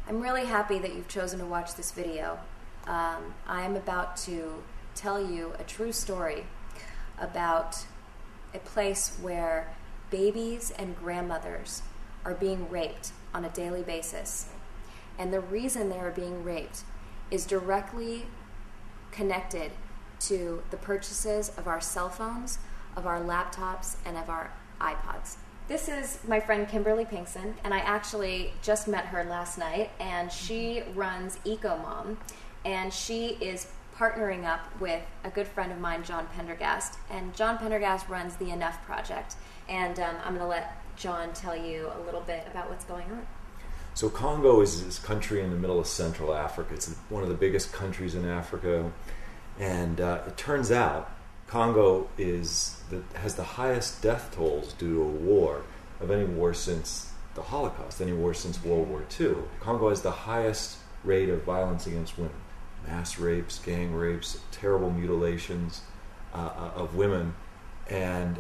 I'm really happy that you've chosen to watch this video. I'm about to tell you a true story about a place where babies and grandmothers are being raped on a daily basis. And the reason they are being raped is directly connected to the purchases of our cell phones, of our laptops, and of our iPods. This is my friend Kimberly Pinkson, and I actually just met her last night, and she runs EcoMom, and she is partnering up with a good friend of mine, John Prendergast, and John Prendergast runs the Enough Project, and I'm going to let John tell you a little bit about what's going on. So Congo is this country in the middle of Central Africa. It's one of the biggest countries in Africa, and it turns out Congo has the highest death tolls due to a war of any war since the Holocaust, any war since World War II. Congo has the highest rate of violence against women, mass rapes, gang rapes, terrible mutilations of women, and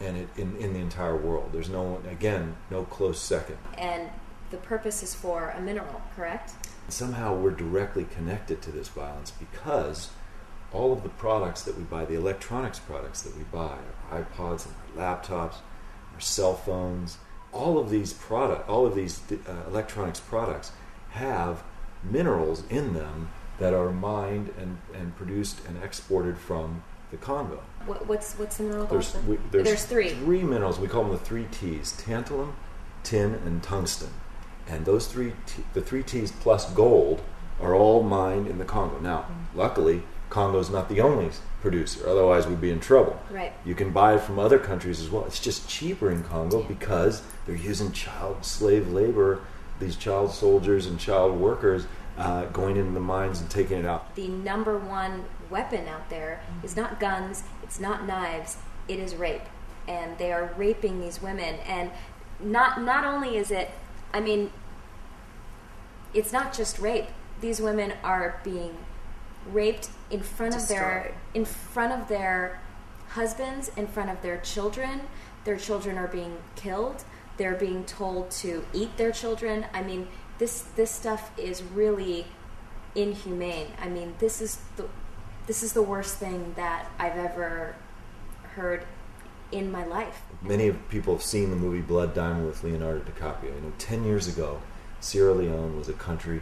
in the entire world. There's no close second. And the purpose is for a mineral, correct? Somehow we're directly connected to this violence because all of the products that we buy, the electronics products that we buy, our iPods and our laptops, our cell phones, all of these electronics products have minerals in them that are mined and produced and exported from the Congo. What's the mineral? There's three. Three minerals. We call them the 3 T's: tantalum, tin, and tungsten. And those the 3 T's plus gold are all mined in the Congo. Now, luckily, Congo's not the only producer, otherwise we'd be in trouble. Right. You can buy it from other countries as well. It's just cheaper in Congo because they're using child slave labor, these child soldiers and child workers going into the mines and taking it out. The number one weapon out there is not guns, it's not knives, it is rape. And they are raping these women. And not only is it, it's not just rape. These women are being raped in front of their husbands, in front of their children. Their children are being killed. They're being told to eat their children. This stuff is really inhumane. This is the worst thing that I've ever heard in my life. Many people have seen the movie Blood Diamond with Leonardo DiCaprio. 10 years ago, Sierra Leone was a country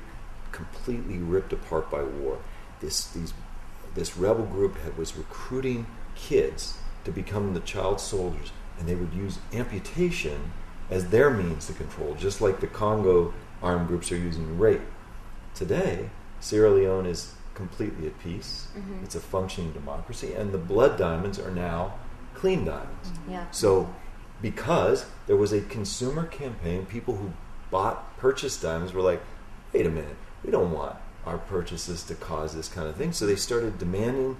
completely ripped apart by war. This rebel group was recruiting kids to become the child soldiers, and they would use amputation as their means to control, just like the Congo armed groups are using rape. Today, Sierra Leone is completely at peace. Mm-hmm. It's a functioning democracy, and the blood diamonds are now clean diamonds. Yeah. So, because there was a consumer campaign, people who purchased diamonds were like, wait a minute, we don't want our purchases to cause this kind of thing. So they started demanding,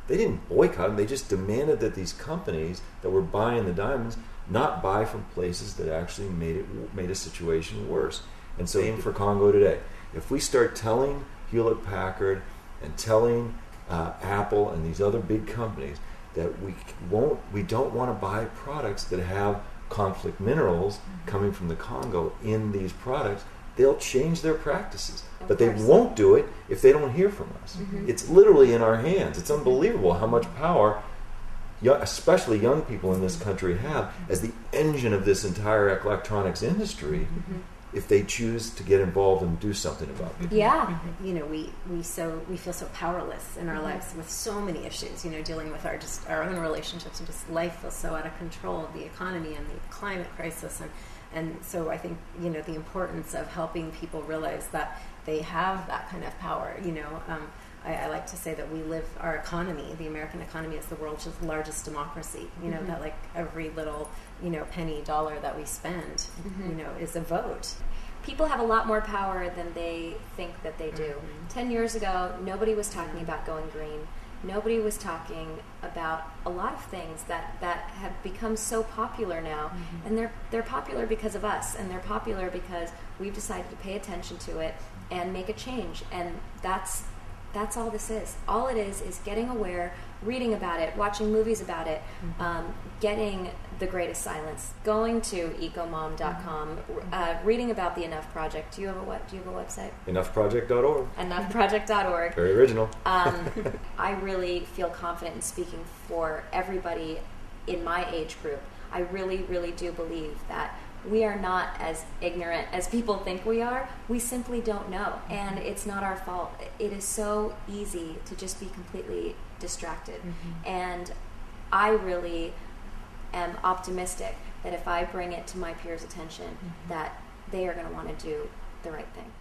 they didn't boycott them, they just demanded that these companies that were buying the diamonds not buy from places that actually made a situation worse. And so aim for Congo today. If we start telling Hewlett-Packard and telling Apple and these other big companies that we don't want to buy products that have conflict minerals coming from the Congo in these products, they'll change their practices. But they won't do it if they don't hear from us. Mm-hmm. It's literally in our hands. It's unbelievable how much power, especially young people in this country, have as the engine of this entire electronics industry. Mm-hmm. If they choose to get involved and do something about it. Yeah. We feel so powerless in our lives with so many issues, dealing with our own relationships, and just life feels so out of control, the economy and the climate crisis. And so I think, the importance of helping people realize that they have that kind of power. I like to say that our economy, the American economy, is the world's largest democracy. That like every little, penny, dollar that we spend, is a vote. People have a lot more power than they think that they do. Mm-hmm. 10 years ago, nobody was talking about going green. Nobody was talking about a lot of things that have become so popular now. Mm-hmm. And they're popular because of us, and they're popular because we've decided to pay attention to it and make a change. And that's all this is. All it is getting aware, reading about it, watching movies about it, getting The Greatest Silence. Going to EcoMom.com, reading about the Enough Project. Do you have a website? EnoughProject.org. EnoughProject.org. Very original. I really feel confident in speaking for everybody in my age group. I really, really do believe that we are not as ignorant as people think we are. We simply don't know, and it's not our fault. It is so easy to just be completely distracted, and I really am optimistic that if I bring it to my peers' attention, that they are going to want to do the right thing.